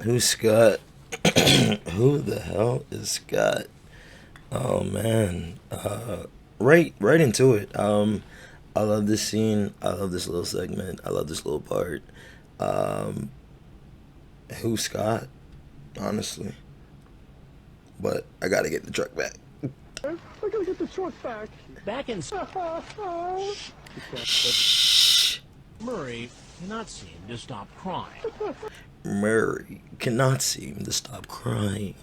Who's Scott? Who the hell is Scott? Oh man. Right into it. I love this scene. I love this little segment. I love this little part. Who's Scott? Honestly. But I gotta get the truck back. I gotta get the truck back. Back in Shh. Murray cannot seem to stop crying. Murray cannot seem to stop crying.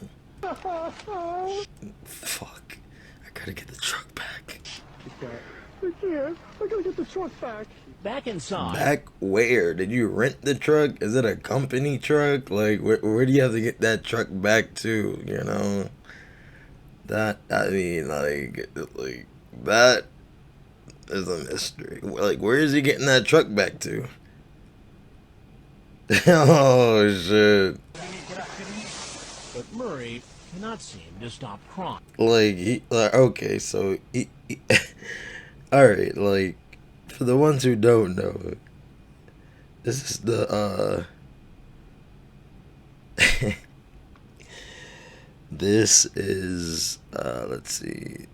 Fuck. I gotta get the truck back. I can't. I gotta get the truck back. Back inside. Back where? Did you rent the truck? Is it a company truck? Like, where do you have to get that truck back to? You know? That, I mean, like that is a mystery. Like, where is he getting that truck back to? Oh, shit. But Murray cannot seem to stop crying. Like, okay, so he alright, like, for the ones who don't know, this is the, this is, let's see,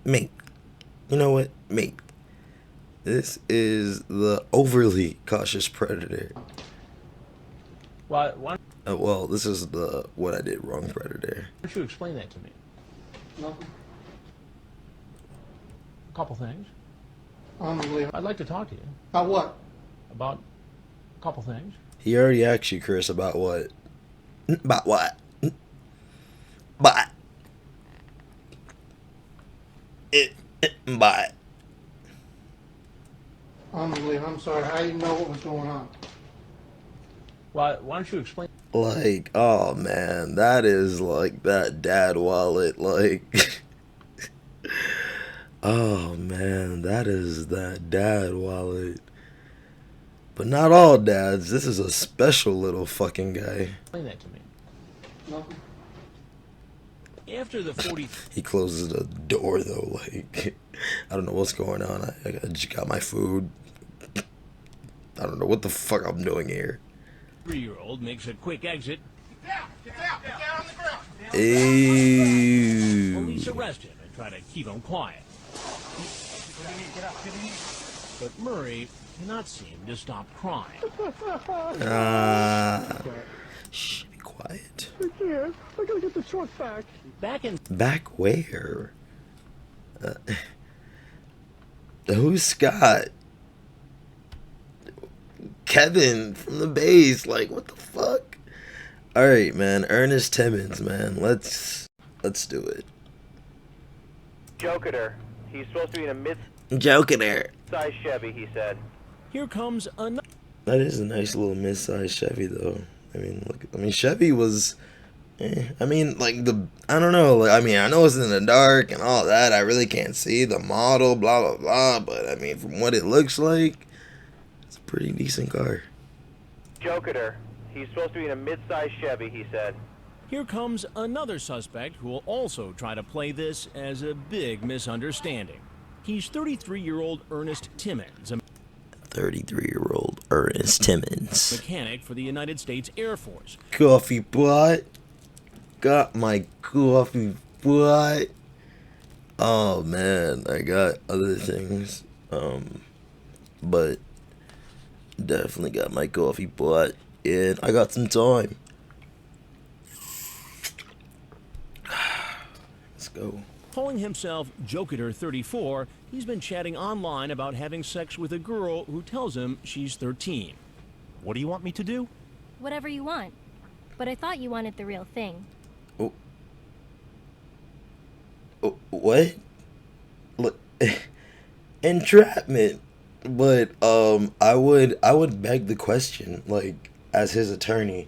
mate, you know what, mate, this is the overly cautious predator. Why Well, this is the what I did wrong predator. don't you explain that to me? Nothing. A couple things. Unbelievable. I'd like to talk to you About what? about a couple things. He already asked you, Chris, about what? About what? But but Unbelievable. I'm sorry. I didn't know what was going on. Why don't you explain? like, oh man, that is like that dad wallet, like. Oh man, that is that dad wallet. But not all dads. This is a special little fucking guy. Explain that to me. Nothing. After the 40. He closes the door though, like, I don't know what's going on. I just got my food. I don't know what the fuck I'm doing here. 3-year-old makes a quick exit. Get down on the ground. Ew. Police arrest him and try to keep him quiet. But Murray cannot seem to stop crying. Shh, be quiet. I can't. I gotta get the truck back. Back where? Who's Scott? Kevin from the base. Like, what the fuck? All right, man. Ernest Timmons, man. Let's do it. Jᴏᴇý. He's supposed to be in a Jᴏᴇý. mid-sized Chevy, he said. Here comes another. That is a nice little mid-sized Chevy, though. I mean, look. I mean, Chevy was. I mean, like I don't know. Like, I mean, I know it's in the dark and all that. I really can't see the model, blah blah blah. But I mean, from what it looks like, it's a pretty decent car. Jᴏᴇý. He's supposed to be in a mid-sized Chevy, he said. Here comes another suspect who will also try to play this as a big misunderstanding. He's 33-year-old Ernest Timmons, a 33-year-old Ernest Timmons. mechanic for the United States Air Force. Coffee pot. Got my coffee pot. Oh man, I got other things. But definitely got my coffee pot. And I got some time. Let's go. Calling himself Jᴏᴇý 34, he's been chatting online about having sex with a girl who tells him she's 13. What do you want me to do? Whatever you want. But I thought you wanted the real thing. What? Look, entrapment. But I would beg the question, like, as his attorney,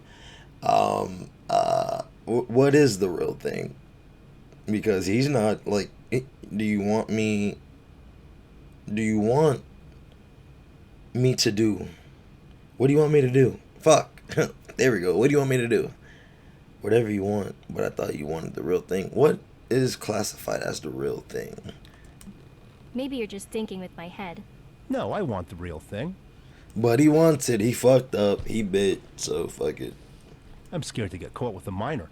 what is the real thing? Because he's not like. Do you want me to do? What do you want me to do? Fuck. There we go. What do you want me to do? Whatever you want. But I thought you wanted the real thing. What is classified as the real thing? Maybe you're just thinking with my head. No, I want the real thing. But he wants it. He fucked up. He bit. So fuck it. I'm scared to get caught with a minor.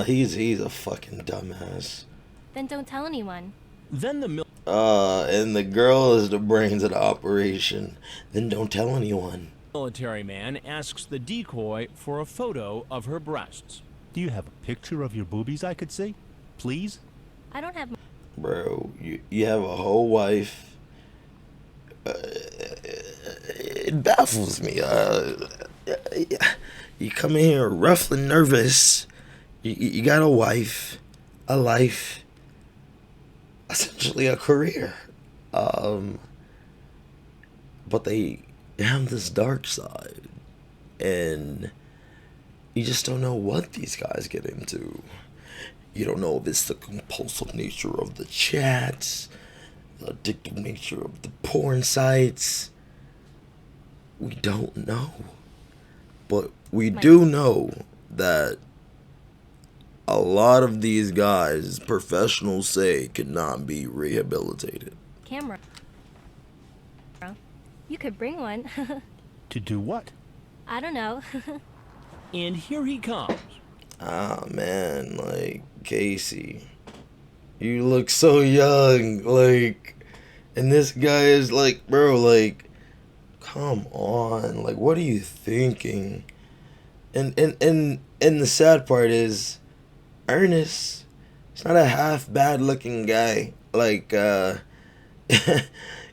He's a fucking dumbass. Then don't tell anyone. Then the And the girl is the brains of the operation. Then don't tell anyone. military man asks the decoy for a photo of her breasts. Do you have a picture of your boobies I could see? Please? I don't have. Bro, you have a whole wife. It baffles me. You come in here rough and nervous. You got a wife, a life, essentially a career. But they have this dark side, and you just don't know what these guys get into. You don't know if it's the compulsive nature of the chats, the addictive nature of the porn sites. We don't know. But we do know that a lot of these guys, professionals say, cannot be rehabilitated. Camera. You could bring one. To do what? I don't know. And here he comes. Ah, man, like, Casey, you look so young, like, and this guy is like, bro, like, come on, like, what are you thinking? And the sad part is, Ernest, he's not a half bad looking guy. Like, after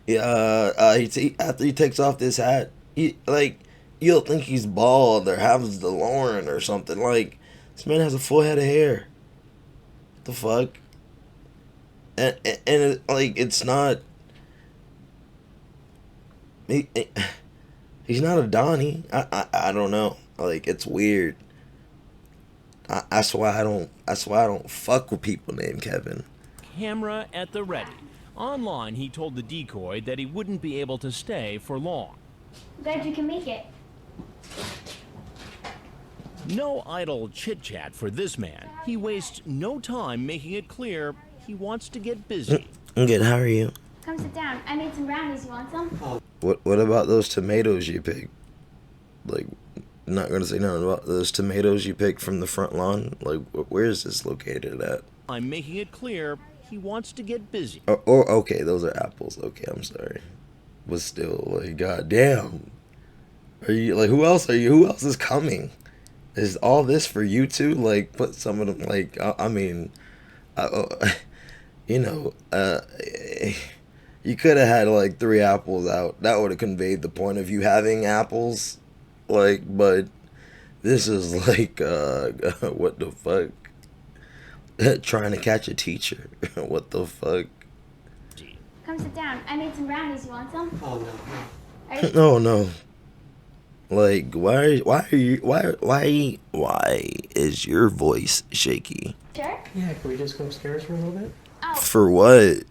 he takes off this hat, you'll think he's bald or has the Lauren or something. Like, this man has a full head of hair. What the fuck? And like, it's not. He's not a Donnie. I don't know. Like, it's weird. That's why I don't fuck with people named Kevin. Camera at the ready. Online, he told the decoy that he wouldn't be able to stay for long. Glad you can make it. No idle chit-chat for this man. He wastes no time making it clear he wants to get busy. I'm good. How are you? Come sit down. I made some brownies. You want some? What about those tomatoes you picked? Like, I'm not gonna say nothing about those tomatoes you picked from the front lawn. Like, where is this located at? I'm making it clear he wants to get busy. Or okay, those are apples. Okay, I'm sorry, but still, like, goddamn. Are you like, who else are you? Who else is coming? Is all this for you two? Like, put some of them. Like, I mean, you know, you could have had like 3 apples out. That would have conveyed the point of you having apples. Like, but this is like, what the fuck? Trying to catch a teacher. What the fuck? Come sit down. I made some brownies. You want some? Oh, no. No, no. Like, why is your voice shaky? Sure. Yeah, can we just go upstairs for a little bit? Oh. For what?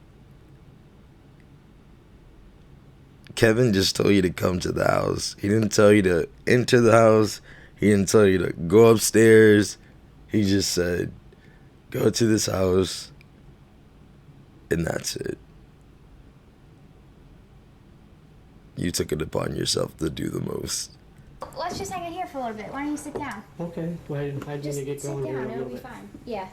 Kevin just told you to come to the house. He didn't tell you to enter the house. He didn't tell you to go upstairs. He just said, go to this house, and that's it. You took it upon yourself to do the most. Let's just hang out here for a little bit. Why don't you sit down? Okay. Well, I need Just to get sit going here a down. little It'll be bit. fine. Yeah.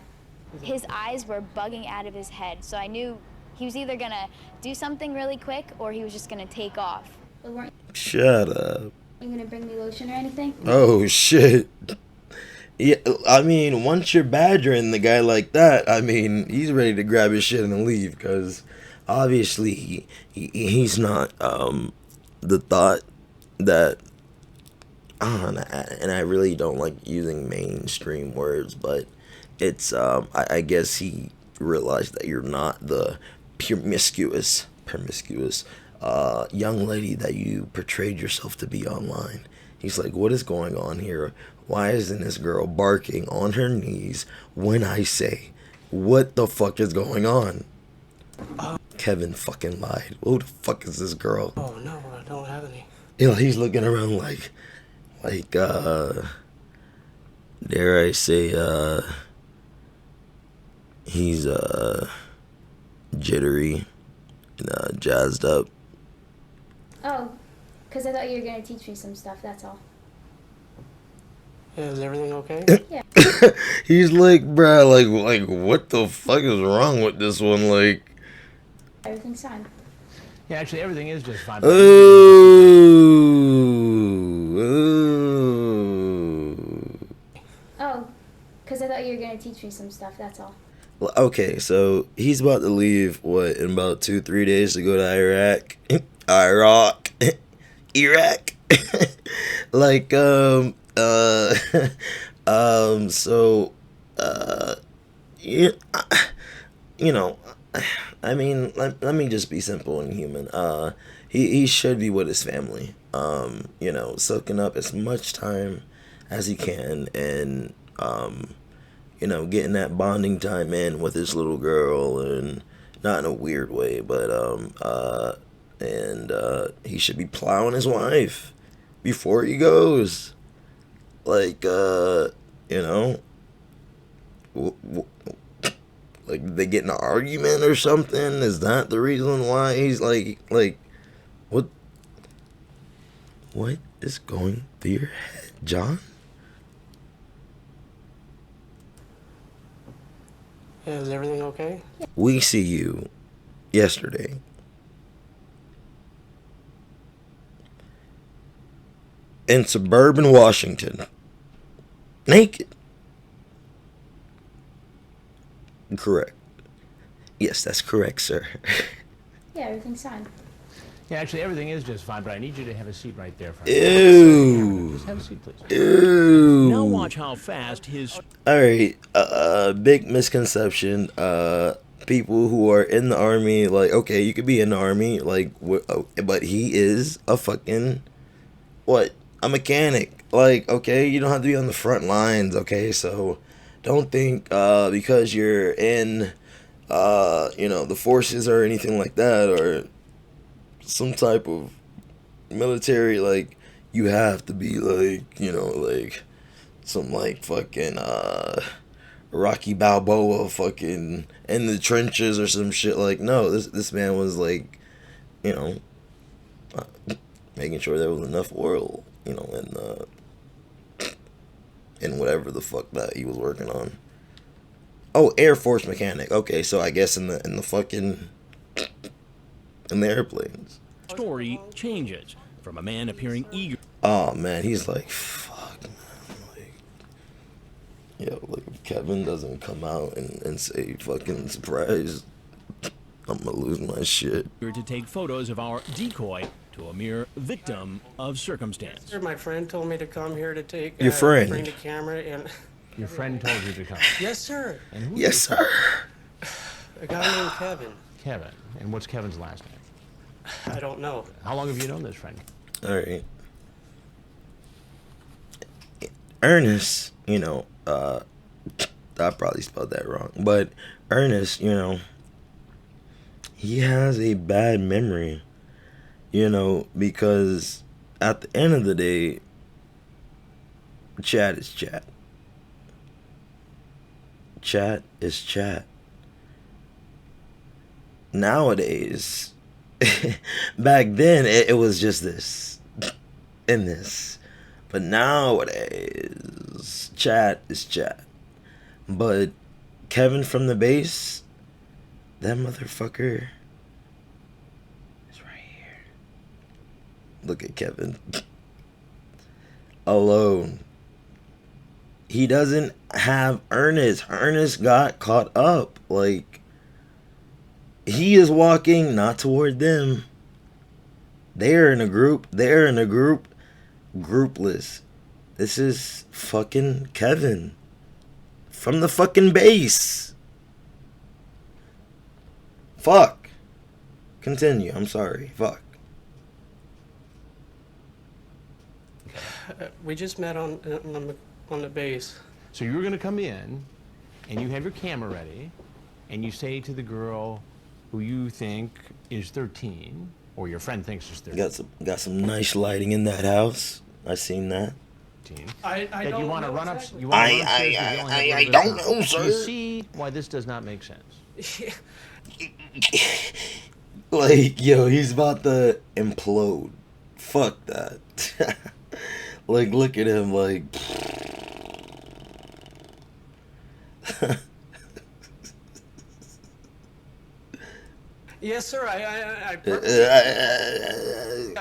His eyes were bugging out of his head, so I knew he was either gonna do something really quick or he was just gonna take off. But weren't Shut up. you gonna bring me lotion or anything? Oh, shit. Yeah, I mean, once you're badgering the guy like that, I mean, he's ready to grab his shit and leave, because obviously he's not the thought that, and I really don't like using mainstream words, but it's, I guess he realized that you're not the promiscuous young lady that you portrayed yourself to be online. He's like, what is going on here? Why isn't this girl barking on her knees when I say, what the fuck is going on? Kevin fucking lied. Who the fuck is this girl? Oh, no, I don't have any. You know, he's looking around like, dare I say, he's, jittery. jazzed up. Oh, because I thought you were going to teach me some stuff, that's all. Yeah, is everything okay? He's like, bruh, like what the fuck is wrong with this one? Like, Everything's fine. Yeah, actually, everything is just fine. Oh, because I thought you were going to teach me some stuff, that's all. Well, okay, so he's about to leave, what, in about 2-3 days to go to Iraq? Iraq? Like, yeah, you know, I mean, let me just be simple and human. He should be with his family. You know, soaking up as much time as he can, and you know, getting that bonding time in with his little girl, and not in a weird way, but he should be plowing his wife before he goes. Like, you know, like they get in an argument or something. Is that the reason why he's like what is going through your head, John? Yeah, is everything okay? We see you yesterday in suburban Washington, naked. Correct. Yes, that's correct, sir. Yeah, everything's fine. Yeah, actually, everything is just fine, but I need you to have a seat right there. Ew. Just have a seat, please. Ew. Now watch how fast his... All right, big misconception. People who are in the army, like, okay, you could be in the army, like, but he is a fucking, what? A mechanic. Like, okay, you don't have to be on the front lines, okay? So don't think because you're in, you know, the forces or anything like that, or some type of military, like, you have to be, like, you know, like, some, like, fucking, Rocky Balboa fucking in the trenches or some shit. Like, no, this man was, like, you know, making sure there was enough oil, you know, in whatever the fuck that he was working on. Oh, Air Force mechanic. Okay, so I guess in the fucking in the airplanes. Story changes from a man appearing eager. Oh man, he's like, fuck, man. Like, yo, like if Kevin doesn't come out and say fucking surprise, I'm gonna lose my shit. to take photos of our decoy to a mere victim of circumstance. Sir, my friend told me to come here to take Your friend. bring the camera and Your friend told you to come. yes, sir. And who Yes, is sir. A guy named Kevin. Kevin? And what's Kevin's last name? I don't know. How long have you known this friend? All right. Ernest, you know, I probably spelled that wrong, but Ernest, you know, he has a bad memory, you know, because at the end of the day, chat is chat. Chat is chat. Nowadays, back then it was just this and this, but nowadays chat is chat. But Kevin from the base, that motherfucker is right here. Look at Kevin alone. He doesn't have Ernest. Ernest got caught up. Like, he is walking not toward them. They're in a group. They're in a group. Groupless. This is fucking Kevin from the fucking base. Fuck. Continue. I'm sorry. Fuck. We just met on the base. So you're going to come in, and you have your camera ready, and you say to the girl who you think is 13, or your friend thinks is 13. Got some nice lighting in that house. I seen that. I That don't you want to know run up. exactly. You want to run upstairs because you only have a little I bit of don't time. know, sir. You see why this does not make sense. Like, yo, he's about to implode. Fuck that. Like, look at him, like. Yes, sir.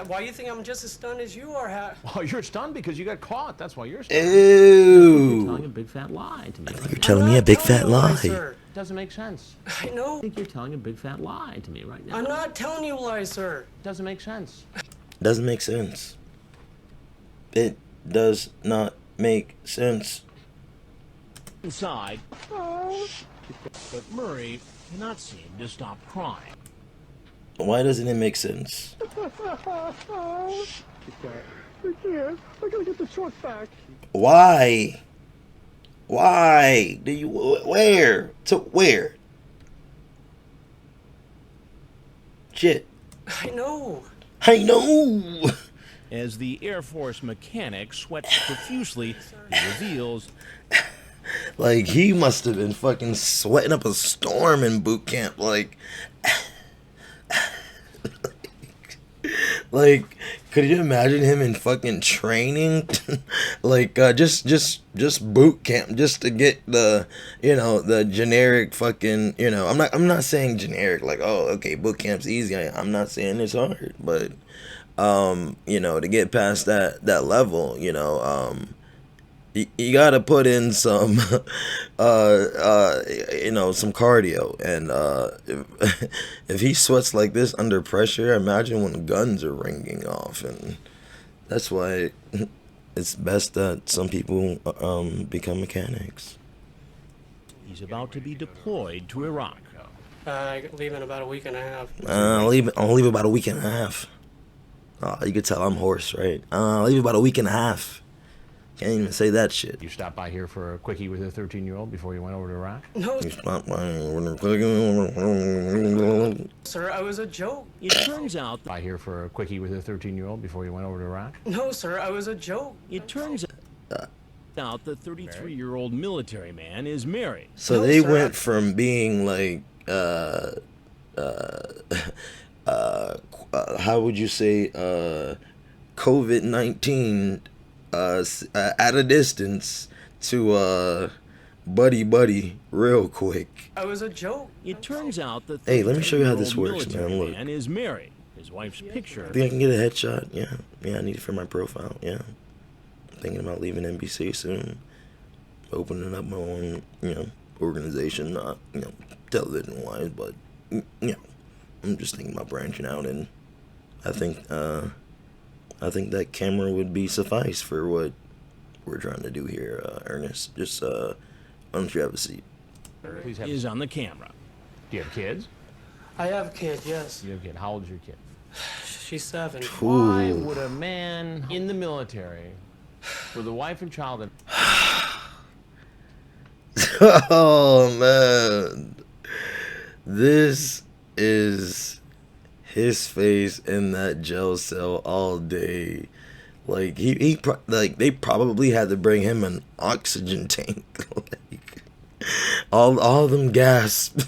Why do you think I'm just as stunned as you are? Oh, you're stunned because you got caught. That's why you're stunned. Ew. You're telling a big fat lie to me. You're telling me a big fat lie. Sir. Doesn't make sense. I know. I think you're telling a big fat lie to me right now. I'm not telling you lies, sir. Doesn't make sense. Doesn't make sense. It does not make sense. Inside, but Murray cannot seem to stop crying. Why doesn't it make sense? I can't. I gotta get the truck back. Why? Why do you? Where? To where? Shit. I know. I know. As the Air Force mechanic sweats profusely, he reveals Like, he must have been fucking sweating up a storm in boot camp. Like, could you imagine him in fucking training? Like, just boot camp, just to get the, the generic fucking, I'm not saying generic, like, oh, okay, boot camp's easy. I'm not saying it's hard, but, to get past that level, you gotta put in some, some cardio, and if he sweats like this under pressure, imagine when guns are ringing off, and that's why it's best that some people become mechanics. he's about to be deployed to Iraq. I leave in about a week and a half. I'll leave about a week and a half. You could tell I'm hoarse, right? I'll leave about a week and a half. Can't even say that shit. You stopped by here for a quickie with a 13-year-old before you went over to Iraq? No, You stopped by. sir. I was a joke. It turns out By here for a quickie with a 13-year-old before you went over to Iraq? No, sir. I was a joke. It turns out the 33-year-old military man is married. So No, they sir, went from being like, how would you say, COVID-19 at a distance to buddy real quick. I was a joke. It turns out the Hey, let me show you how this 33-year-old works, man. military Look. man is married. His wife's picture. Think I can get a headshot? Yeah, I need it for my profile. Yeah, thinking about leaving NBC soon, opening up my own, organization. Not, television wise, but I'm just thinking about branching out, and I think that camera would be suffice for what we're trying to do here, Ernest. Just why don't you have a seat? Please have. Is on the camera. Do you have kids? I have a kid. Yes. You have a kid. How old is your kid? She's 7. Why Ooh. would a man in the military with a wife and child and Oh man, this is his face in that jail cell all day. Like they probably had to bring him an oxygen tank. Like all of them gasp.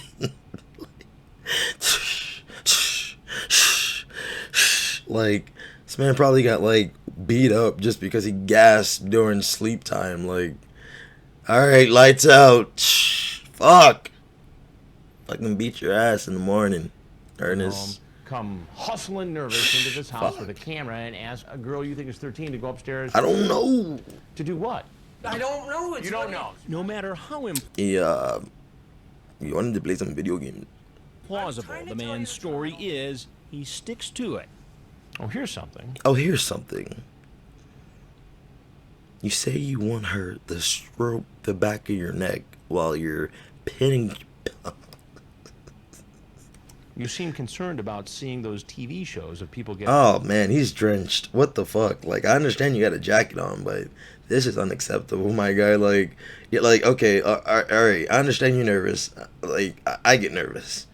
Like this man probably got like beat up just because he gasped during sleep time. Like, all right, lights out. Fuck. Fucking beat your ass in the morning, Ernest. come hustling nervous into this house with a camera and ask a girl you think is 13 to go upstairs? I don't know. To do what? I don't know. You don't know. No matter how He wanted to play some video games. implausible the man's story is, he sticks to it. Oh, here's something. Oh, here's something. You say you want her to stroke the back of your neck while you're pinning. You seem concerned about seeing those TV shows of people getting... Oh man, he's drenched. What the fuck? Like, I understand you got a jacket on, but this is unacceptable, my guy. Like, you're like, okay, all right. I understand you're nervous. Like, I get nervous.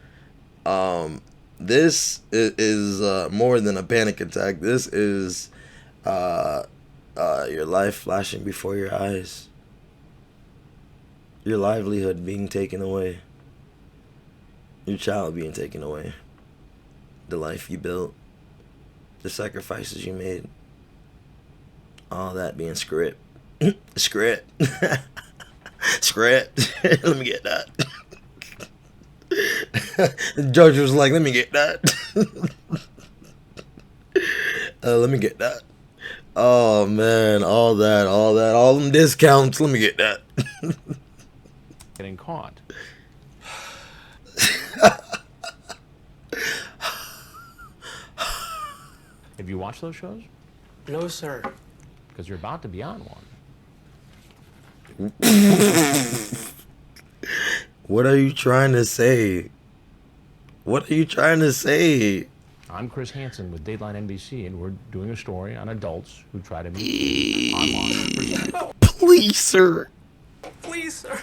This is more than a panic attack. This is your life flashing before your eyes. Your livelihood being taken away. Your child being taken away. the life you built, the sacrifices you made, all that being script. Script. Script. Let me get that. The judge was like, let me get that. Let me get that. Oh man, all them discounts. Let me get that. Getting caught. Have you watched those shows? No, sir. Because you're about to be on one. What are you trying to say? What are you trying to say? I'm Chris Hansen with Dateline NBC, and we're doing a story on adults who try to meet online. Please, sir. Please, sir.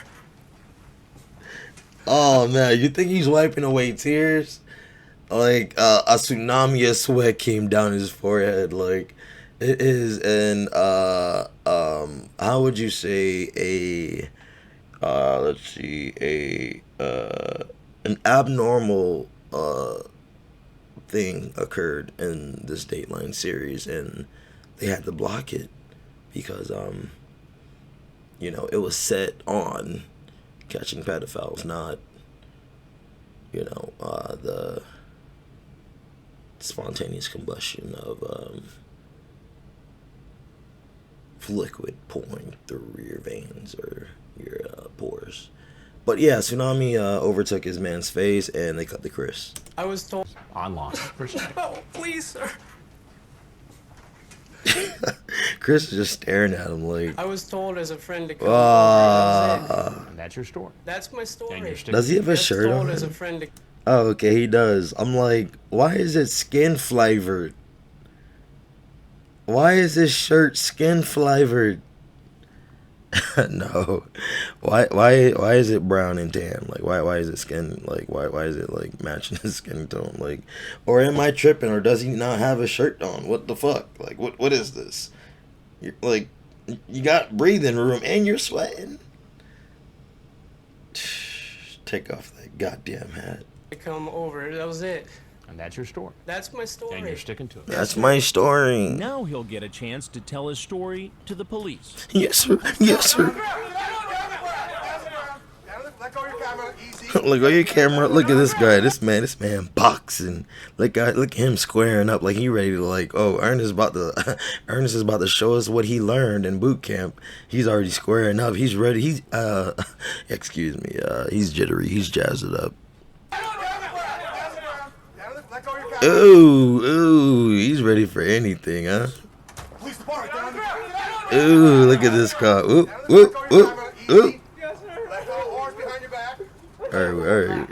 Oh man, you think he's wiping away tears? Like a tsunami of sweat came down his forehead. Like it is an how would you say a let's see, an abnormal thing occurred in this Dateline series, and they had to block it because you know, it was set on catching pedophiles, not, you know, the spontaneous combustion of liquid pouring through your veins or your pores. But yeah, tsunami overtook his man's face, and they cut the Chris. I was told. Online. Oh, please, sir. Chris is just staring at him like. I was told as a friend to come over. That was it. And that's your story. That's my story. And you're sticking Does he have a I was shirt told on? as a friend to. Oh, okay, he does. I'm like, why is it skin flavored? Why is this shirt skin flavored? No, why is it brown and tan? Like why is it skin, like why is it like matching his skin tone? Like, or am I tripping, or does he not have a shirt on? What the fuck? Like what is this? You're, like, you got breathing room and you're sweating. Take off that goddamn hat. Come over. That was it. And that's your story. That's my story. And you're sticking to it. That's my story. Now he'll get a chance to tell his story to the police. Yes sir. Yes sir. Let go of your camera, easy. Look at your camera. Look at this guy. This man boxing. Look at him squaring up like he ready to, like, oh, Ernest is about to show us what he learned in boot camp. He's already squaring up. He's ready. He's excuse me. He's jittery. He's jazzed it up. Ooh, he's ready for anything, huh? Ooh, look at this car. Ooh. Yes, sir. All right.